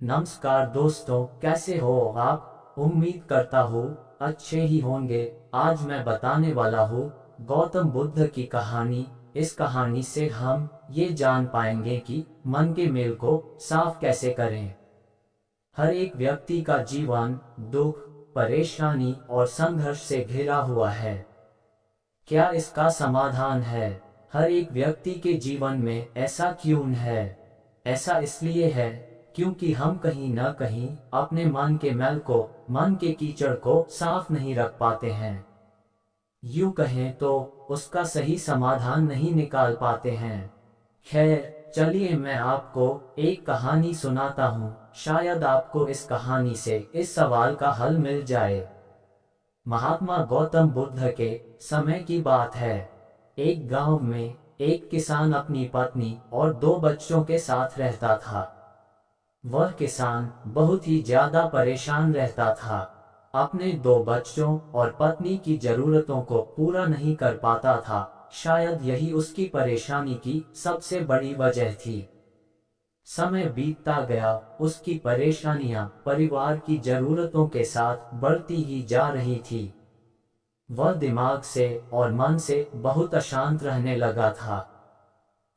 नमस्कार दोस्तों, कैसे हो आप? उम्मीद करता हूँ अच्छे ही होंगे। आज मैं बताने वाला हूँ गौतम बुद्ध की कहानी। इस कहानी से हम ये जान पाएंगे कि मन के मेल को साफ कैसे करें। हर एक व्यक्ति का जीवन दुख, परेशानी और संघर्ष से घिरा हुआ है। क्या इसका समाधान है? हर एक व्यक्ति के जीवन में ऐसा क्यों है? ऐसा इसलिए है क्योंकि हम कहीं न कहीं अपने मन के मैल को, मन के कीचड़ को साफ नहीं रख पाते हैं। यूं कहें तो उसका सही समाधान नहीं निकाल पाते हैं। खैर, चलिए मैं आपको एक कहानी सुनाता हूँ। शायद आपको इस कहानी से इस सवाल का हल मिल जाए। महात्मा गौतम बुद्ध के समय की बात है। एक गांव में एक किसान अपनी पत्नी और दो बच्चों के साथ रहता था। वह किसान बहुत ही ज्यादा परेशान रहता था। अपने दो बच्चों और पत्नी की जरूरतों को पूरा नहीं कर पाता था। शायद यही उसकी परेशानी की सबसे बड़ी वजह थी। समय बीतता गया, उसकी परेशानियां परिवार की जरूरतों के साथ बढ़ती ही जा रही थी। वह दिमाग से और मन से बहुत अशांत रहने लगा था।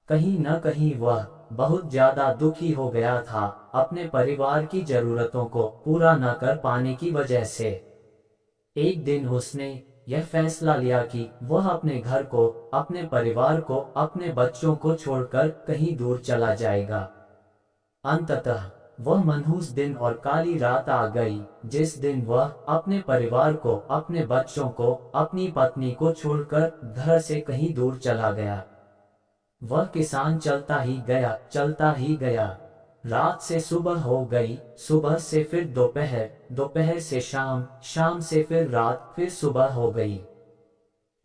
कहीं न कहीं वह बहुत ज्यादा दुखी हो गया था, अपने परिवार की जरूरतों को पूरा न कर पाने की वजह से। एक दिन उसने यह फैसला लिया कि वह अपने घर को, अपने परिवार को, अपने बच्चों को छोड़कर कहीं दूर चला जाएगा। अंततः वह मनहूस दिन और काली रात आ गई, जिस दिन वह अपने परिवार को, अपने बच्चों को, अपनी पत्नी को छोड़कर घर से कहीं दूर चला गया। वह किसान चलता ही गया, चलता ही गया। रात से सुबह हो गई, सुबह से फिर दोपहर, दोपहर से शाम, शाम से फिर रात, फिर सुबह हो गई।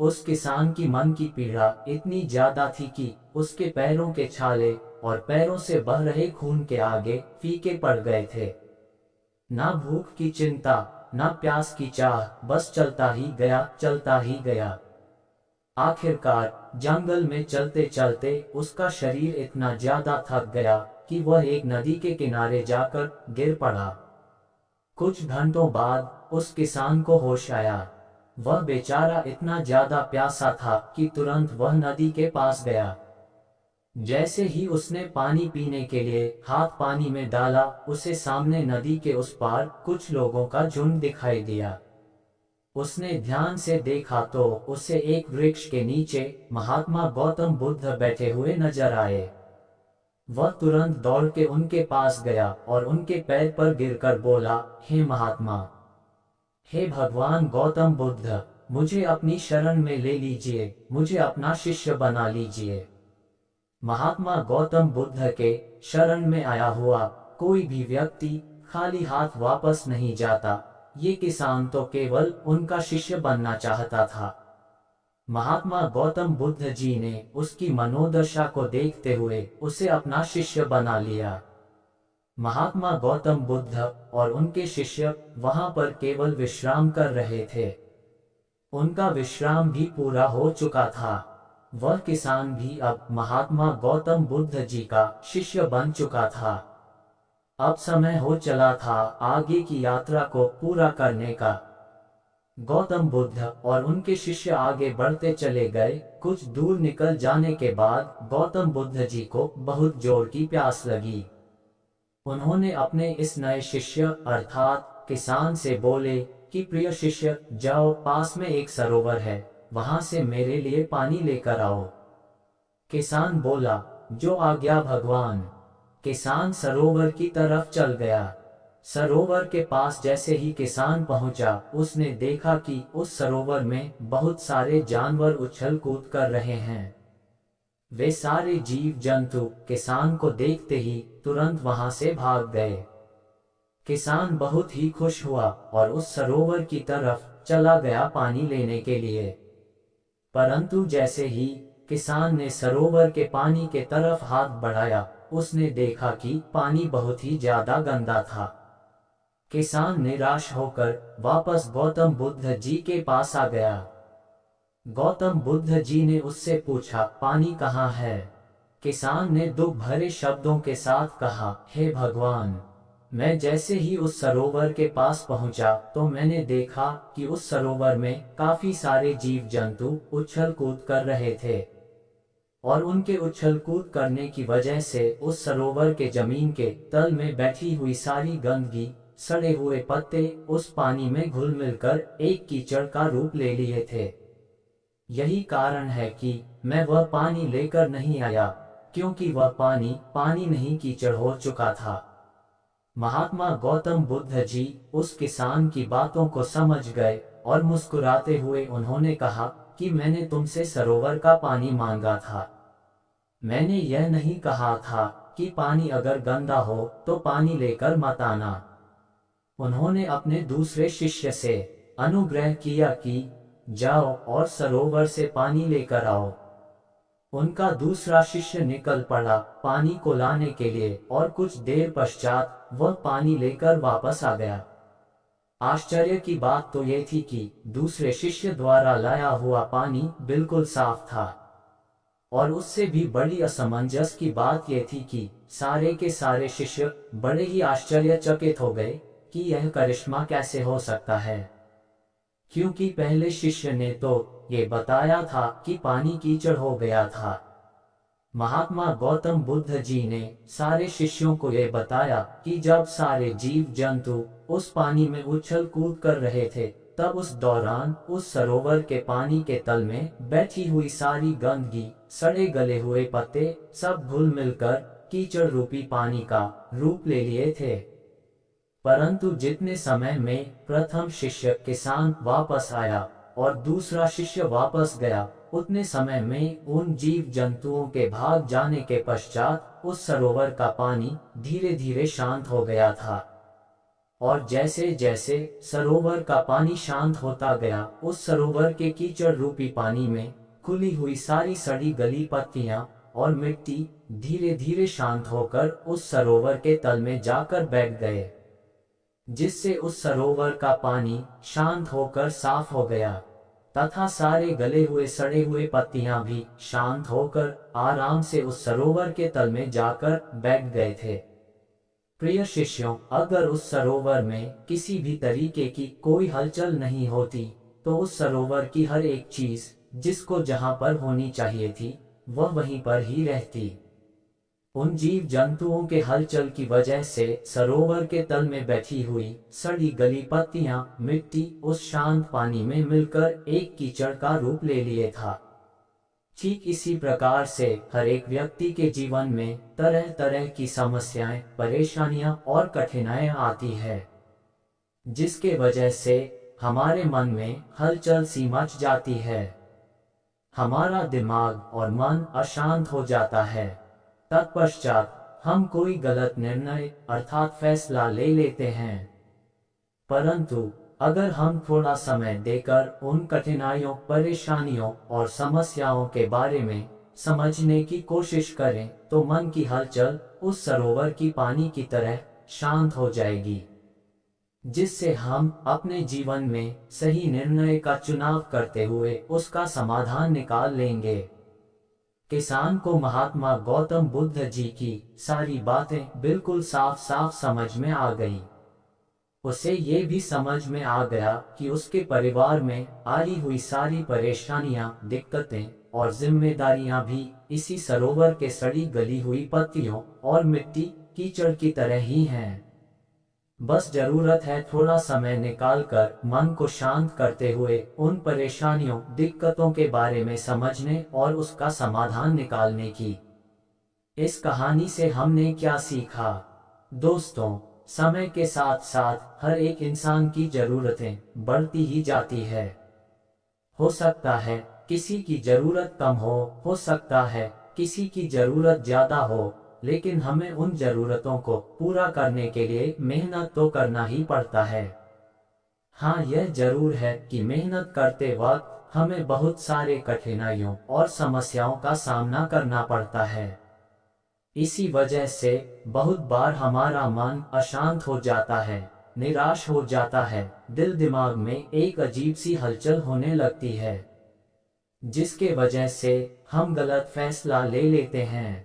उस किसान की मन की पीड़ा इतनी ज्यादा थी कि उसके पैरों के छाले और पैरों से बह रहे खून के आगे फीके पड़ गए थे। ना भूख की चिंता, ना प्यास की चाह, बस चलता ही गया, चलता ही गया। आखिरकार जंगल में चलते चलते उसका शरीर इतना ज्यादा थक गया कि वह एक नदी के किनारे जाकर गिर पड़ा। कुछ घंटों बाद उस किसान को होश आया। वह बेचारा इतना ज्यादा प्यासा था कि तुरंत वह नदी के पास गया। जैसे ही उसने पानी पीने के लिए हाथ पानी में डाला, उसे सामने नदी के उस पार कुछ लोगों का झुंड दिखाई दिया। उसने ध्यान से देखा तो उसे एक वृक्ष के नीचे महात्मा गौतम बुद्ध बैठे हुए नजर आए। वह तुरंत दौड़ के उनके पास गया और उनके पैर पर गिरकर बोला, हे महात्मा, हे भगवान गौतम बुद्ध, मुझे अपनी शरण में ले लीजिए, मुझे अपना शिष्य बना लीजिए। महात्मा गौतम बुद्ध के शरण में आया हुआ कोई भी व्यक्ति खाली हाथ वापस नहीं जाता। ये किसान तो केवल उनका शिष्य बनना चाहता था। महात्मा गौतम बुद्ध जी ने उसकी मनोदशा को देखते हुए उसे अपना शिष्य बना लिया। महात्मा गौतम बुद्ध और उनके शिष्य वहां पर केवल विश्राम कर रहे थे। उनका विश्राम भी पूरा हो चुका था। वह किसान भी अब महात्मा गौतम बुद्ध जी का शिष्य बन चुका था। अब समय हो चला था आगे की यात्रा को पूरा करने का। गौतम बुद्ध और उनके शिष्य आगे बढ़ते चले गए। कुछ दूर निकल जाने के बाद गौतम बुद्ध जी को बहुत जोर की प्यास लगी। उन्होंने अपने इस नए शिष्य अर्थात किसान से बोले कि प्रिय शिष्य, जाओ, पास में एक सरोवर है, वहां से मेरे लिए पानी लेकर आओ। किसान बोला, जो आज्ञा भगवान। किसान सरोवर की तरफ चल गया। सरोवर के पास जैसे ही किसान पहुंचा, उसने देखा कि उस सरोवर में बहुत सारे जानवर उछल कूद कर रहे हैं। वे सारे जीव जंतु किसान को देखते ही तुरंत वहां से भाग गए। किसान बहुत ही खुश हुआ और उस सरोवर की तरफ चला गया पानी लेने के लिए। परंतु जैसे ही किसान ने सरोवर के पानी के तरफ हाथ बढ़ाया, उसने देखा कि पानी बहुत ही ज्यादा गंदा था। किसान निराश होकर वापस गौतम बुद्ध जी के पास आ गया। गौतम बुद्ध जी ने उससे पूछा, पानी कहाँ है? किसान ने दुख भरे शब्दों के साथ कहा, हे भगवान, मैं जैसे ही उस सरोवर के पास पहुंचा तो मैंने देखा कि उस सरोवर में काफी सारे जीव जंतु उछल कूद कर रहे थे और उनके उछल कूद करने की वजह से उस सरोवर के जमीन के तल में बैठी हुई सारी गंदगी, सड़े हुए पत्ते उस पानी में घुल मिलकर एक कीचड़ का रूप ले लिए थे। यही कारण है कि मैं वह पानी लेकर नहीं आया, क्योंकि वह पानी नहीं कीचड़ हो चुका था। महात्मा गौतम बुद्ध जी उस किसान की बातों को समझ गए और मुस्कुराते हुए उन्होंने कहा कि मैंने तुमसे सरोवर का पानी मांगा था। मैंने यह नहीं कहा था कि पानी अगर गंदा हो तो पानी लेकर मत आना। उन्होंने अपने दूसरे शिष्य से अनुग्रह किया कि जाओ और सरोवर से पानी लेकर आओ। उनका दूसरा शिष्य निकल पड़ा पानी को लाने के लिए और कुछ देर पश्चात वह पानी लेकर वापस आ गया। आश्चर्य की बात तो यह थी कि दूसरे शिष्य द्वारा लाया हुआ पानी बिल्कुल साफ था और उससे भी बड़ी असमंजस की बात यह थी कि सारे के सारे शिष्य बड़े ही आश्चर्यचकित हो गए कि यह करिश्मा कैसे हो सकता है, क्योंकि पहले शिष्य ने तो ये बताया था कि पानी कीचड़ हो गया था। महात्मा गौतम बुद्ध जी ने सारे शिष्यों को यह बताया कि जब सारे जीव जंतु उस पानी में उछल कूद कर रहे थे, तब उस दौरान उस सरोवर के पानी के तल में बैठी हुई सारी गंदगी, सड़े गले हुए पत्ते सब घुल मिलकर कीचड़ रूपी पानी का रूप ले लिए थे। परंतु जितने समय में प्रथम शिष्य किसान वापस आया और दूसरा शिष्य वापस गया, उतने समय में उन जीव जंतुओं के भाग जाने के पश्चात उस सरोवर का पानी धीरे धीरे शांत हो गया था। और जैसे जैसे सरोवर का पानी शांत होता गया, उस सरोवर के कीचड़ रूपी पानी में खुली हुई सारी सड़ी गली पत्तियां और मिट्टी धीरे धीरे शांत होकर उस सरोवर के तल में जाकर बैठ गए, जिससे उस सरोवर का पानी शांत होकर साफ हो गया तथा सारे गले हुए सड़े हुए पत्तियां भी शांत होकर आराम से उस सरोवर के तल में जाकर बैठ गए थे। प्रिय शिष्यों, अगर उस सरोवर में किसी भी तरीके की कोई हलचल नहीं होती तो उस सरोवर की हर एक चीज जिसको जहां पर होनी चाहिए थी वह वहीं पर ही रहती। उन जीव जंतुओं के हलचल की वजह से सरोवर के तल में बैठी हुई सड़ी गली पत्तियां, मिट्टी उस शांत पानी में मिलकर एक कीचड़ का रूप ले लिए था। ठीक इसी प्रकार से हर एक व्यक्ति के जीवन में तरह तरह की समस्याएं, परेशानियां और कठिनाइयां आती है, जिसके वजह से हमारे मन में हलचल सी मच जाती है। हमारा दिमाग और मन अशांत हो जाता है। तत्पश्चात हम कोई गलत निर्णय अर्थात फैसला ले लेते हैं। परंतु अगर हम थोड़ा समय देकर उन कठिनाइयों, परेशानियों और समस्याओं के बारे में समझने की कोशिश करें तो मन की हलचल उस सरोवर की पानी की तरह शांत हो जाएगी, जिससे हम अपने जीवन में सही निर्णय का चुनाव करते हुए उसका समाधान निकाल लेंगे। किसान को महात्मा गौतम बुद्ध जी की सारी बातें बिल्कुल साफ साफ समझ में आ गई। उसे ये भी समझ में आ गया कि उसके परिवार में आई हुई सारी परेशानियां, दिक्कतें और जिम्मेदारियां भी इसी सरोवर के सड़ी गली हुई पत्तियों और मिट्टी कीचड़ की तरह ही हैं। बस जरूरत है थोड़ा समय निकालकर मन को शांत करते हुए उन परेशानियों, दिक्कतों के बारे में समझने और उसका समाधान निकालने की। इस कहानी से हमने क्या सीखा? दोस्तों, समय के साथ साथ हर एक इंसान की जरूरतें बढ़ती ही जाती है। हो सकता है किसी की जरूरत कम हो सकता है किसी की जरूरत ज्यादा हो, लेकिन हमें उन जरूरतों को पूरा करने के लिए मेहनत तो करना ही पड़ता है। हाँ, यह जरूर है कि मेहनत करते वक्त हमें बहुत सारे कठिनाइयों और समस्याओं का सामना करना पड़ता है। इसी वजह से बहुत बार हमारा मन अशांत हो जाता है, निराश हो जाता है, दिल दिमाग में एक अजीब सी हलचल होने लगती है, जिसके वजह से हम गलत फैसला ले लेते हैं।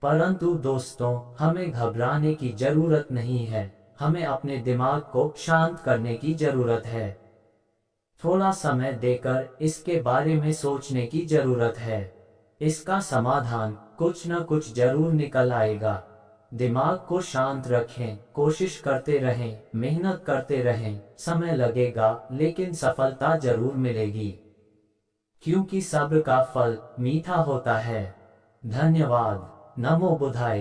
परंतु दोस्तों, हमें घबराने की जरूरत नहीं है। हमें अपने दिमाग को शांत करने की जरूरत है। थोड़ा समय देकर इसके बारे में सोचने की जरूरत है। इसका समाधान कुछ न कुछ जरूर निकल आएगा। दिमाग को शांत रखें, कोशिश करते रहें, मेहनत करते रहें, समय लगेगा लेकिन सफलता जरूर मिलेगी, क्योंकि सब्र का फल मीठा होता है। धन्यवाद। नमो बुद्धाय।